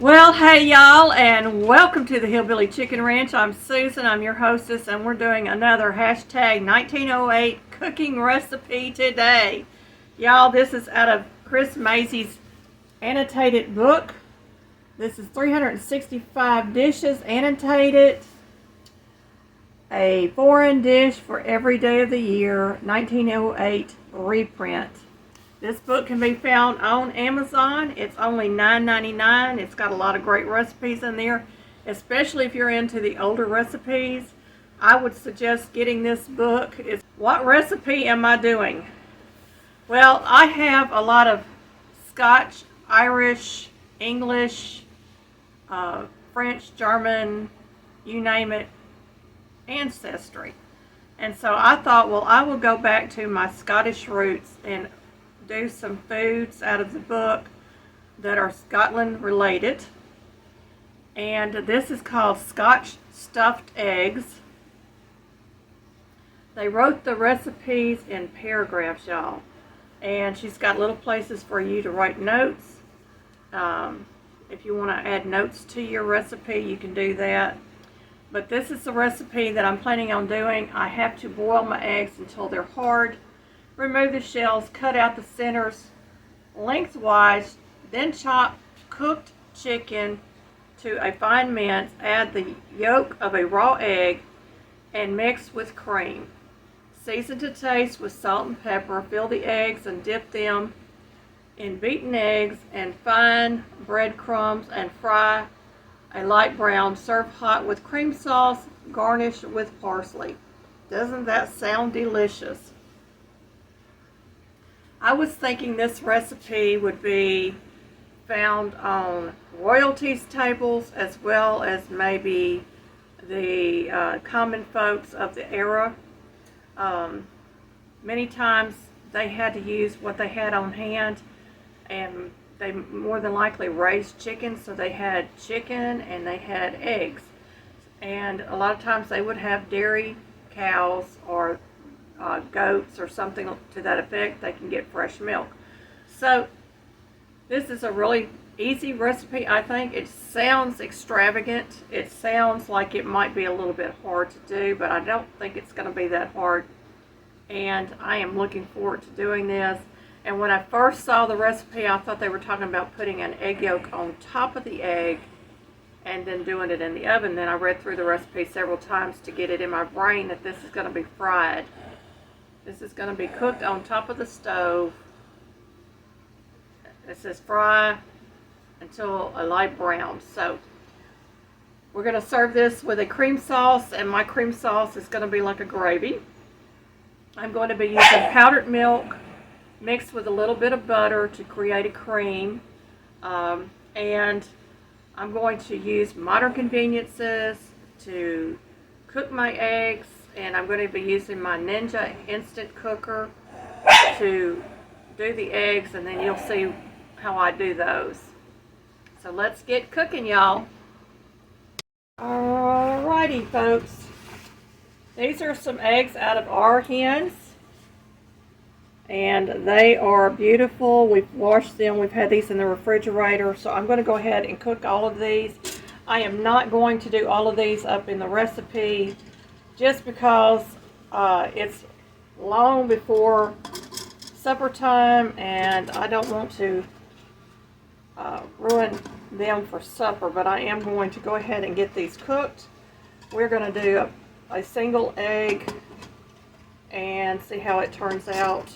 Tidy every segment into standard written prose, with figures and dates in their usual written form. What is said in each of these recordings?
Well, hey y'all, and welcome to the Hillbilly Chicken Ranch. I'm Susan, I'm your hostess, and we're doing another hashtag 1908 cooking recipe today. Y'all, this is out of Chris Macy's annotated book. This is 365 dishes annotated. A foreign dish for every day of the year, 1908 reprint. This book can be found on Amazon. It's only $9.99. It's got a lot of great recipes in there, especially if you're into the older recipes. I would suggest getting this book. What recipe am I doing? Well, I have a lot of Scotch, Irish, English, French, German, you name it, ancestry. And so I thought, well, I will go back to my Scottish roots and do some foods out of the book that are Scotland related. And this is called Scotch stuffed eggs. They wrote the recipes in paragraphs, y'all. And she's got little places for you to write notes. If you want to add notes to your recipe, you can do that. But this is the recipe that I'm planning on doing. I have to boil my eggs until they're hard. Remove the shells, cut out the centers lengthwise, then chop cooked chicken to a fine mince. Add the yolk of a raw egg and mix with cream. Season to taste with salt and pepper. Fill the eggs and dip them in beaten eggs and fine breadcrumbs and fry a light brown. Serve hot with cream sauce, garnish with parsley. Doesn't that sound delicious? I was thinking this recipe would be found on royalties tables as well as maybe the common folks of the era. Many times they had to use what they had on hand, and they more than likely raised chickens, so they had chicken and they had eggs. And a lot of times they would have dairy cows or goats or something to that effect. They can get fresh milk. So this is a really easy recipe. I think it sounds extravagant. It sounds like it might be a little bit hard to do, but I don't think it's going to be that hard. And I am looking forward to doing this. And when I first saw the recipe, I thought they were talking about putting an egg yolk on top of the egg and then doing it in the oven. Then I read through the recipe several times to get it in my brain that this is going to be fried. This is going to be cooked on top of the stove. It says fry until a light brown. So we're going to serve this with a cream sauce, and my cream sauce is going to be like a gravy. I'm going to be using powdered milk mixed with a little bit of butter to create a cream. And I'm going to use modern conveniences to cook my eggs. And I'm going to be using my Ninja instant cooker to do the eggs, and then you'll see how I do those. So let's get cooking, y'all. Alrighty, folks. These are some eggs out of our hens, and they are beautiful. We've washed them. We've had these in the refrigerator, so I'm going to go ahead and cook all of these. I am not going to do all of these up in the recipe, just because it's long before supper time and I don't want to ruin them for supper, but I am going to go ahead and get these cooked. We're going to do a single egg and see how it turns out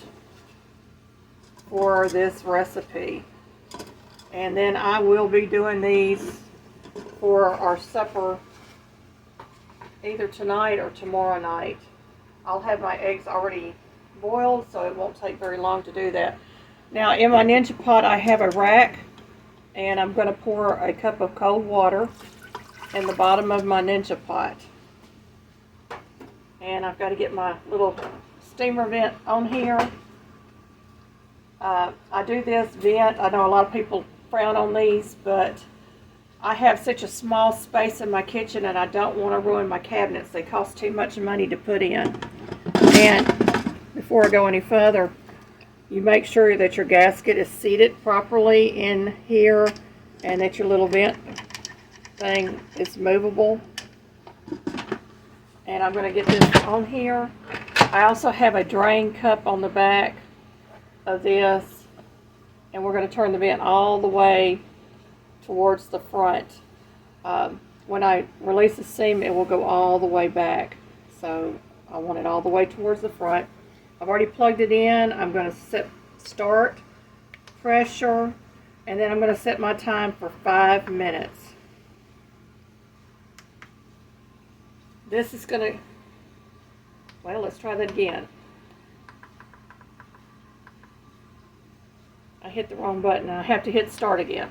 for this recipe. And then I will be doing these for our supper either tonight or tomorrow night. I'll have my eggs already boiled, so it won't take very long to do that. Now in my Ninja pot I have a rack, and I'm going to pour a cup of cold water in the bottom of my Ninja pot. And I've got to get my little steamer vent on here. I do this vent. I know a lot of people frown on these, but I have such a small space in my kitchen and I don't want to ruin my cabinets. They cost too much money to put in. And before I go any further, you make sure that your gasket is seated properly in here. and that your little vent thing is movable. And I'm going to get this on here. I also have a drain cup on the back of this, and we're going to turn the vent all the way towards the front. When I release the seam, it will go all the way back. So I want it all the way towards the front. I've already plugged it in. I'm going to set start, pressure, and then I'm going to set my time for 5 minutes. This is going to, well, let's try that again. I hit the wrong button. I have to hit start again.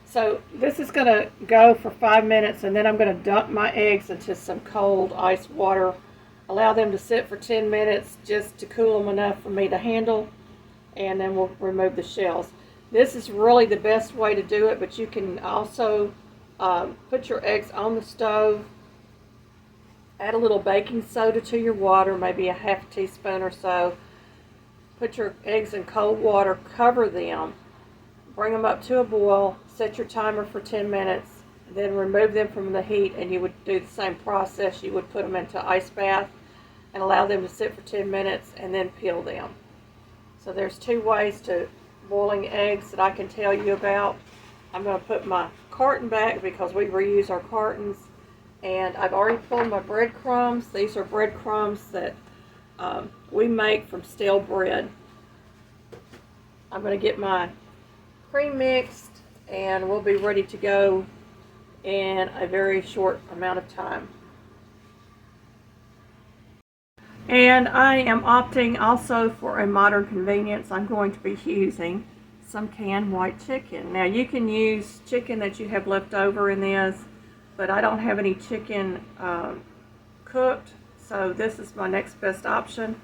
So this is going to go for 5 minutes, and then I'm going to dump my eggs into some cold ice water. Allow them to sit for 10 minutes just to cool them enough for me to handle, and then we'll remove the shells. This is really the best way to do it, but you can also put your eggs on the stove, add a little baking soda to your water, maybe a half teaspoon or so. Put your eggs in cold water, cover them, bring them up to a boil, set your timer for 10 minutes, then remove them from the heat, and you would do the same process. You would put them into ice bath and allow them to sit for 10 minutes and then peel them. So there's 2 ways to boiling eggs that I can tell you about. I'm going to put my carton back because we reuse our cartons, and I've already pulled my breadcrumbs. These are breadcrumbs that we make from stale bread. I'm going to get my cream mixed, and we'll be ready to go in a very short amount of time. And I am opting also for a modern convenience. I'm going to be using some canned white chicken. Now you can use chicken that you have left over in this, but I don't have any chicken cooked, so this is my next best option.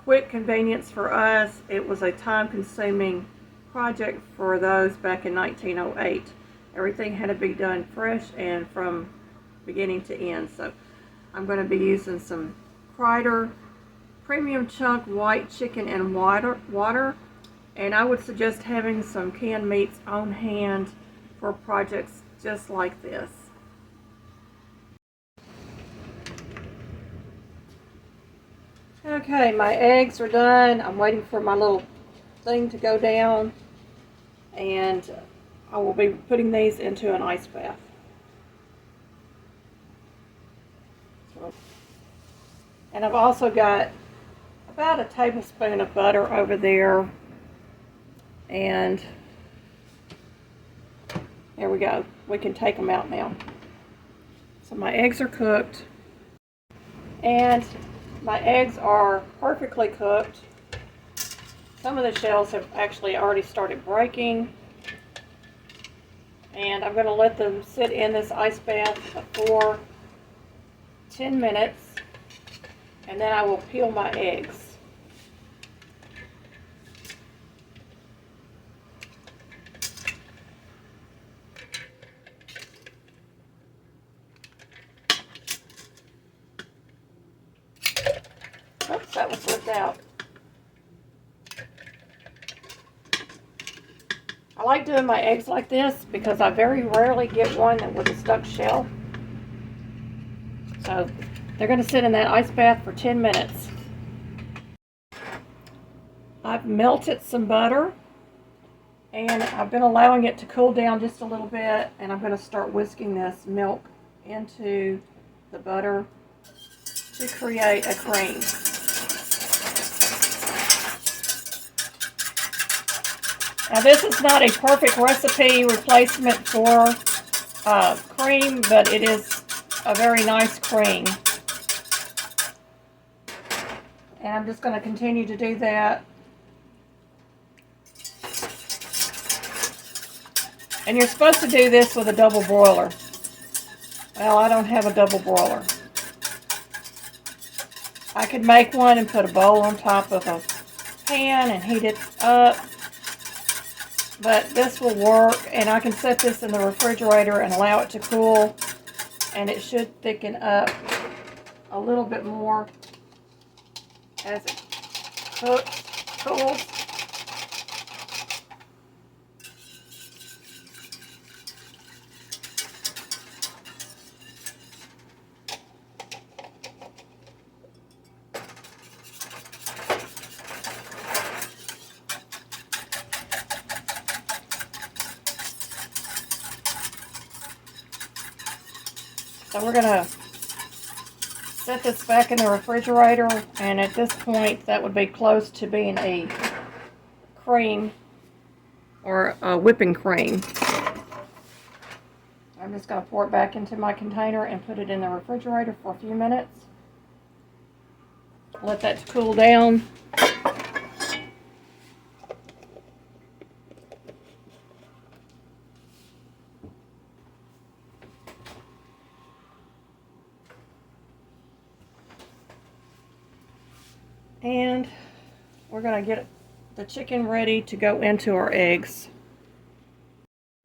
Quick convenience for us. It was a time-consuming project for those back in 1908. Everything had to be done fresh and from beginning to end. So I'm going to be using some Kreider premium chunk white chicken and water, and I would suggest having some canned meats on hand for projects just like this. Okay, my eggs are done. I'm waiting for my little thing to go down, and I will be putting these into an ice bath. And I've also got about a tablespoon of butter over there, and there we go. We can take them out now. So my eggs are cooked, and my eggs are perfectly cooked. Some of the shells have actually already started breaking, and I'm going to let them sit in this ice bath for 10 minutes, and then I will peel my eggs. Oops, that was slipped out. I like doing my eggs like this because I very rarely get one with a stuck shell. So they're going to sit in that ice bath for 10 minutes. I've melted some butter, and I've been allowing it to cool down just a little bit, and I'm going to start whisking this milk into the butter to create a cream. Now this is not a perfect recipe replacement for cream, but it is a very nice cream. And I'm just going to continue to do that. And you're supposed to do this with a double broiler. Well, I don't have a double broiler. I could make one and put a bowl on top of a pan and heat it up. But this will work, and I can set this in the refrigerator and allow it to cool, and it should thicken up a little bit more as it cools. So we're gonna set this back in the refrigerator, and at this point that would be close to being a cream or a whipping cream. I'm just going to pour it back into my container and put it in the refrigerator for a few minutes. Let that cool down. And we're going to get the chicken ready to go into our eggs.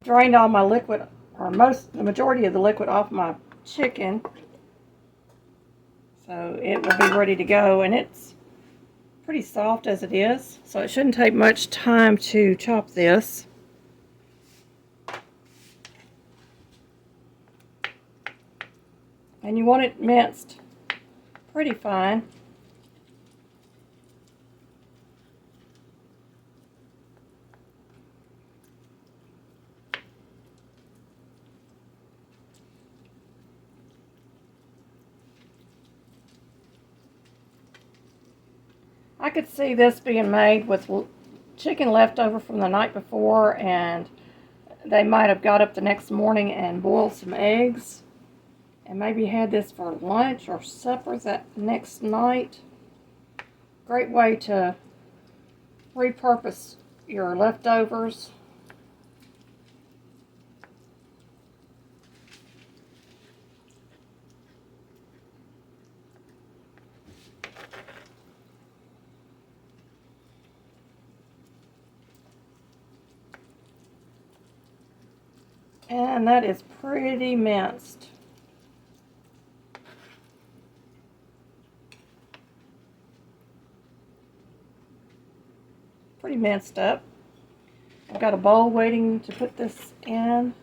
Drained all my liquid, or the majority of the liquid off my chicken. So it will be ready to go, and it's pretty soft as it is, so it shouldn't take much time to chop this. And you want it minced pretty fine. I could see this being made with chicken left over from the night before, and they might have got up the next morning and boiled some eggs and maybe had this for lunch or supper that next night. Great way to repurpose your leftovers. And that is pretty minced. Pretty minced up. I've got a bowl waiting to put this in.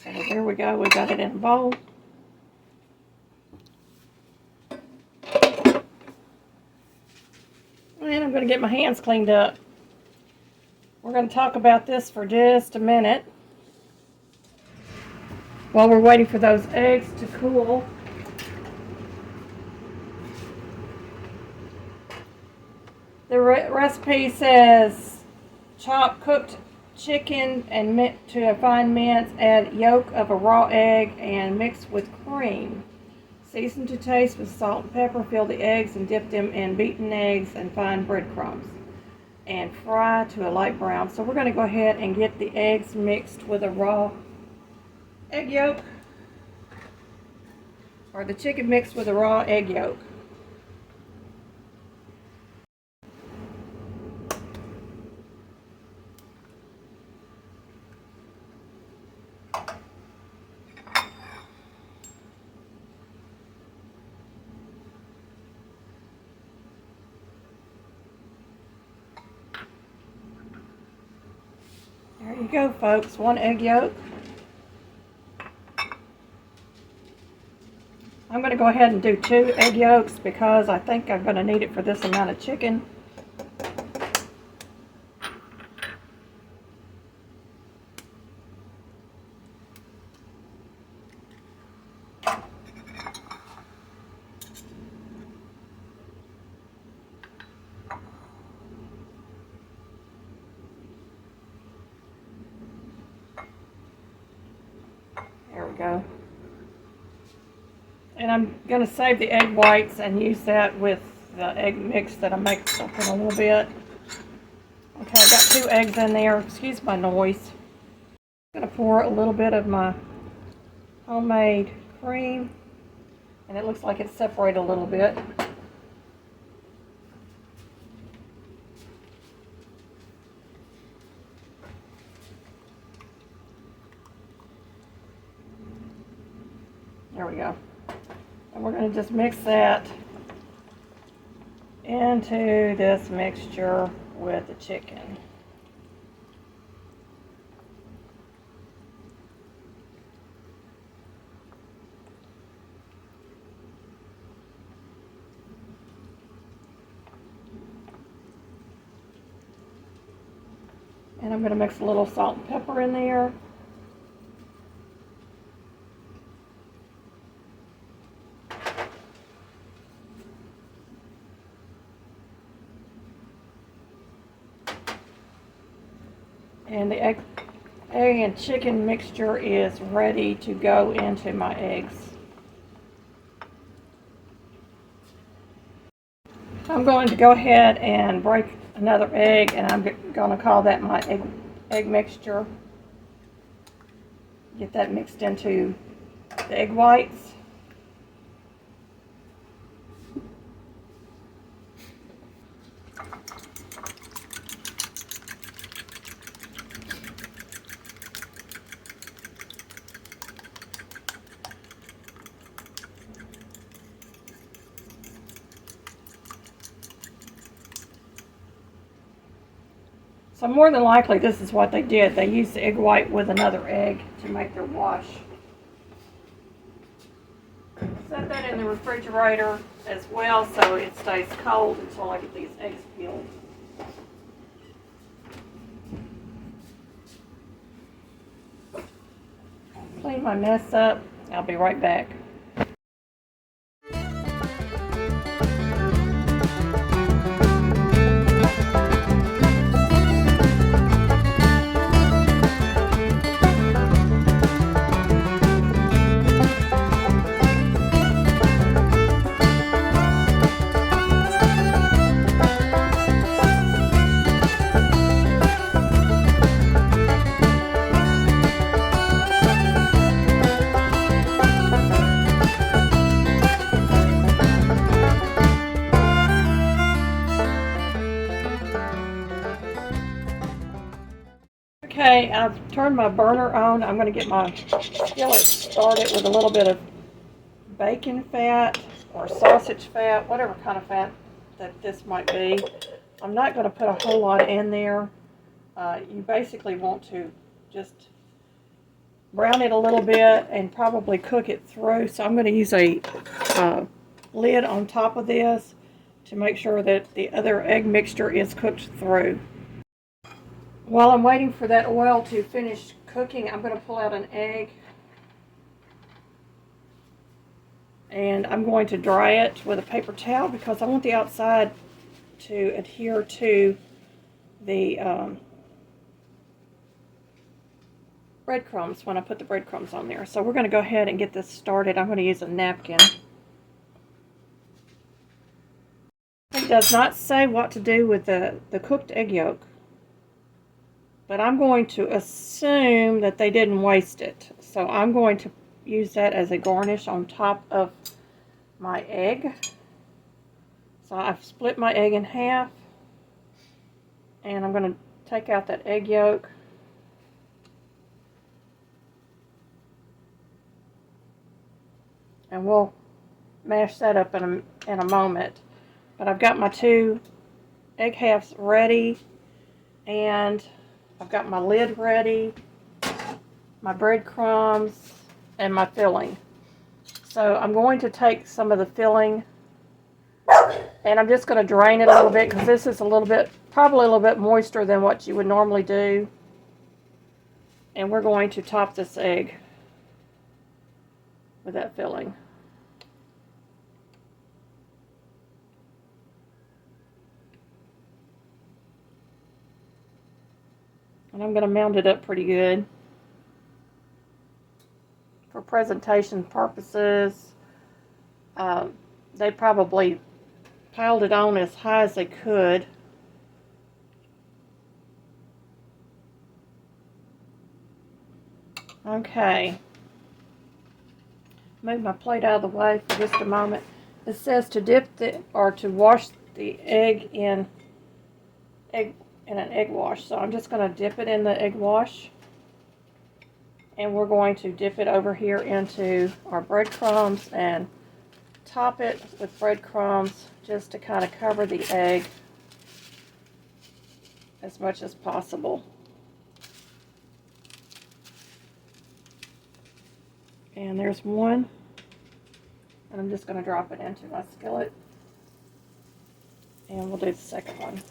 So there we go, we got it in a bowl. And I'm going to get my hands cleaned up. We're going to talk about this for just a minute while we're waiting for those eggs to cool. The recipe says chop cooked chicken and to a fine mince, add yolk of a raw egg and mix with cream. Season to taste with salt and pepper, fill the eggs and dip them in beaten eggs and fine breadcrumbs, and fry to a light brown. So we're going to go ahead and get the eggs mixed with a raw egg yolk, or the chicken mixed with a raw egg yolk. There you go, folks, 1 egg yolk. I'm going to go ahead and do 2 egg yolks because I think I'm going to need it for this amount of chicken. There we go. And I'm going to save the egg whites and use that with the egg mix that I make up in a little bit. Okay, I got 2 eggs in there. Excuse my noise. I'm going to pour a little bit of my homemade cream, and it looks like it's separated a little bit. There we go. And we're going to just mix that into this mixture with the chicken. And I'm going to mix a little salt and pepper in there. And the egg and chicken mixture is ready to go into my eggs. I'm going to go ahead and break another egg, and I'm going to call that my egg mixture. Get that mixed into the egg whites. So more than likely this is what they did. They used the egg white with another egg to make their wash. Set that in the refrigerator as well so it stays cold until I get these eggs peeled. Clean my mess up. I'll be right back. Okay, I've turned my burner on. I'm going to get my skillet started with a little bit of bacon fat or sausage fat, whatever kind of fat that this might be. I'm not going to put a whole lot in there. You basically want to just brown it a little bit and probably cook it through. So I'm going to use a lid on top of this to make sure that the other egg mixture is cooked through. While I'm waiting for that oil to finish cooking, I'm going to pull out an egg. And I'm going to dry it with a paper towel because I want the outside to adhere to the breadcrumbs when I put the breadcrumbs on there. So we're going to go ahead and get this started. I'm going to use a napkin. It does not say what to do with the cooked egg yolk, but I'm going to assume that they didn't waste it. So I'm going to use that as a garnish on top of my egg. So I've split my egg in half, and I'm going to take out that egg yolk. And we'll mash that up in a moment. But I've got my 2 egg halves ready, and I've got my lid ready, my breadcrumbs, and my filling. So I'm going to take some of the filling, and I'm just going to drain it a little bit because this is probably a little bit moister than what you would normally do. And we're going to top this egg with that filling. And I'm going to mound it up pretty good. For presentation purposes, they probably piled it on as high as they could. Okay. Move my plate out of the way for just a moment. It says to to wash the egg in an egg wash. So I'm just going to dip it in the egg wash. And we're going to dip it over here into our breadcrumbs and top it with breadcrumbs just to kind of cover the egg as much as possible. And there's one. And I'm just going to drop it into my skillet. And we'll do the second one.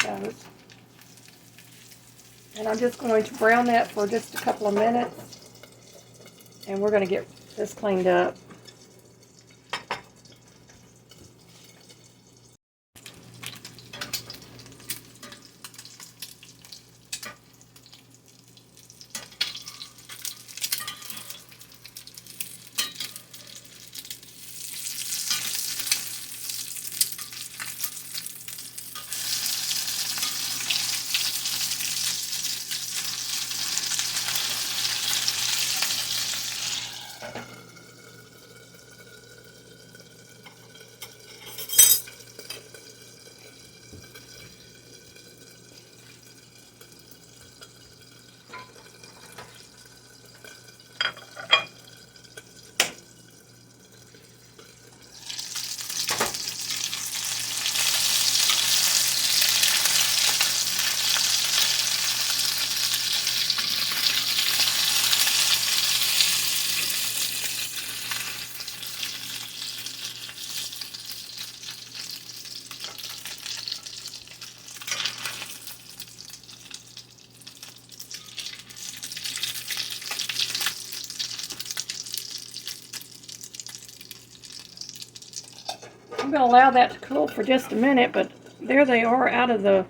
those. And I'm just going to brown that for just a couple of minutes. And we're going to get this cleaned up. I'm going to allow that to cool for just a minute, but there they are out of the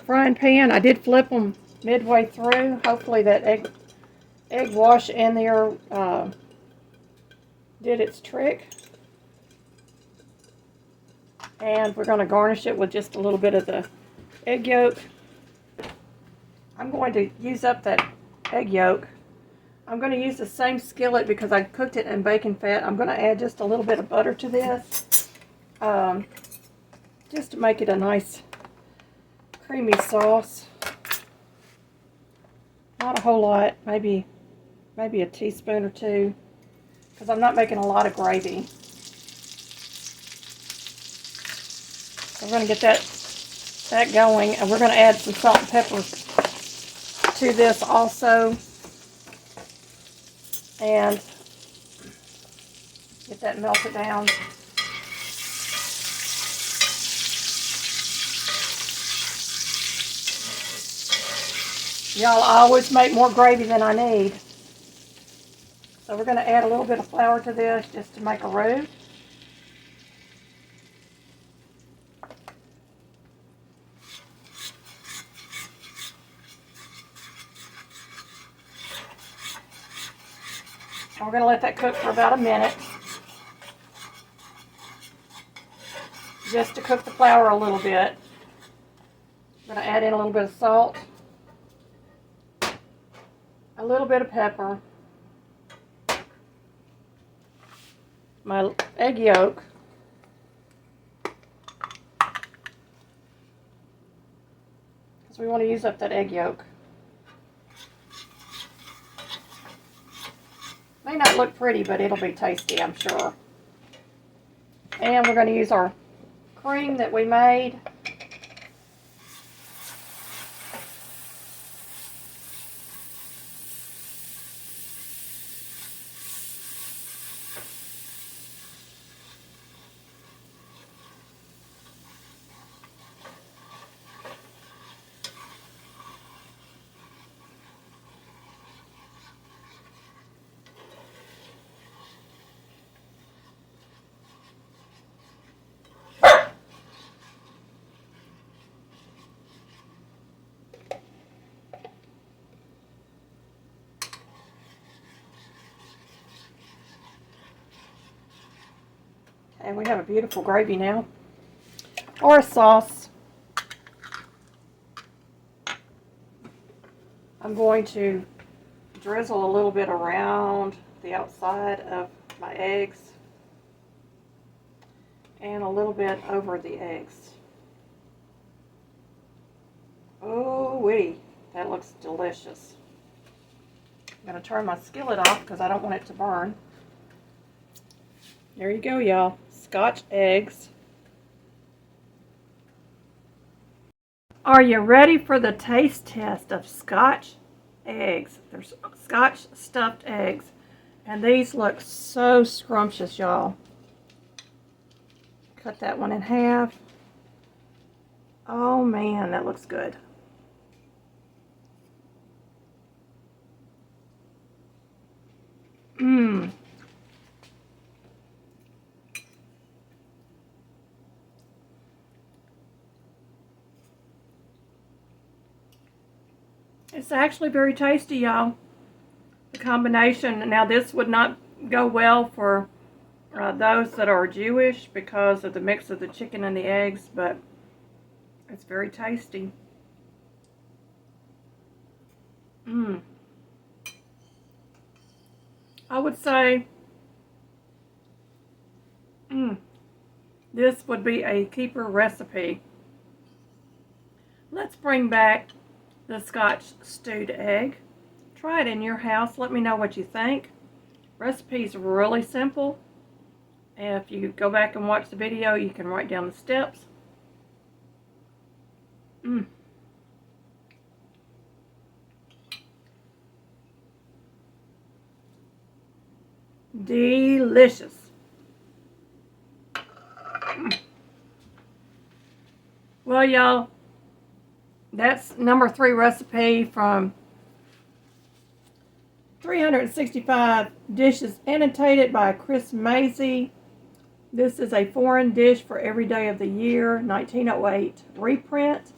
frying pan. I did flip them midway through. Hopefully that egg wash in there did its trick. And we're going to garnish it with just a little bit of the egg yolk. I'm going to use up that egg yolk. I'm going to use the same skillet because I cooked it in bacon fat. I'm going to add just a little bit of butter to this. Just to make it a nice creamy sauce. Not a whole lot, maybe a teaspoon or two, because I'm not making a lot of gravy. So we're going to get that going, and we're going to add some salt and pepper to this also, and get that melted down. Y'all, I always make more gravy than I need. So we're going to add a little bit of flour to this just to make a roux. And we're going to let that cook for about a minute. Just to cook the flour a little bit. I'm going to add in a little bit of salt. A little bit of pepper, my egg yolk, because we want to use up that egg yolk. May not look pretty, but it'll be tasty, I'm sure. And we're going to use our cream that we made. And we have a beautiful gravy now, or a sauce. I'm going to drizzle a little bit around the outside of my eggs and a little bit over the eggs. Oh-wee, that looks delicious. I'm going to turn my skillet off because I don't want it to burn. There you go, y'all. Scotch eggs. Are you ready for the taste test of Scotch eggs? There's Scotch stuffed eggs. And these look so scrumptious, y'all. Cut that one in half. Oh man, that looks good. Mmm. It's actually very tasty, y'all. The combination. Now, this would not go well for those that are Jewish because of the mix of the chicken and the eggs, but it's very tasty. Mmm. I would say, this would be a keeper recipe. Let's bring back the Scotch stewed egg. Try it in your house. Let me know what you think. Recipe's really simple. If you go back and watch the video, you can write down the steps. Delicious. Well, y'all, that's number 3 recipe from 365 Dishes Annotated by Chris Mazey. This is a foreign dish for every day of the year, 1908 reprint.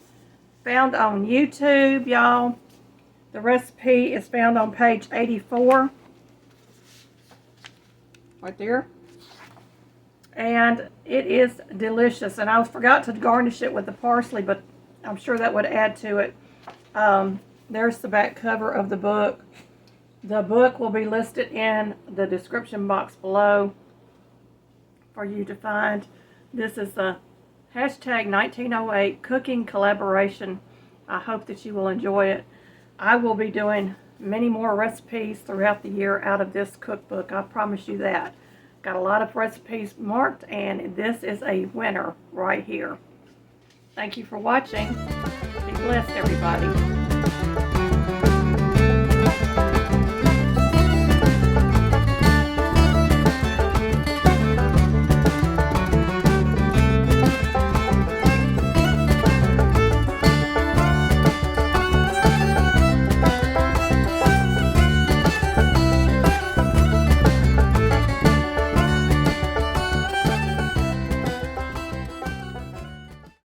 Found on YouTube, y'all. The recipe is found on page 84. Right there. And it is delicious. And I forgot to garnish it with the parsley, but I'm sure that would add to it. There's the back cover of the book. The book will be listed in the description box below for you to find. This is the hashtag 1908 cooking collaboration. I hope that you will enjoy it. I will be doing many more recipes throughout the year out of this cookbook. I promise you that. Got a lot of recipes marked, and this is a winner right here. Thank you for watching. Be blessed, everybody.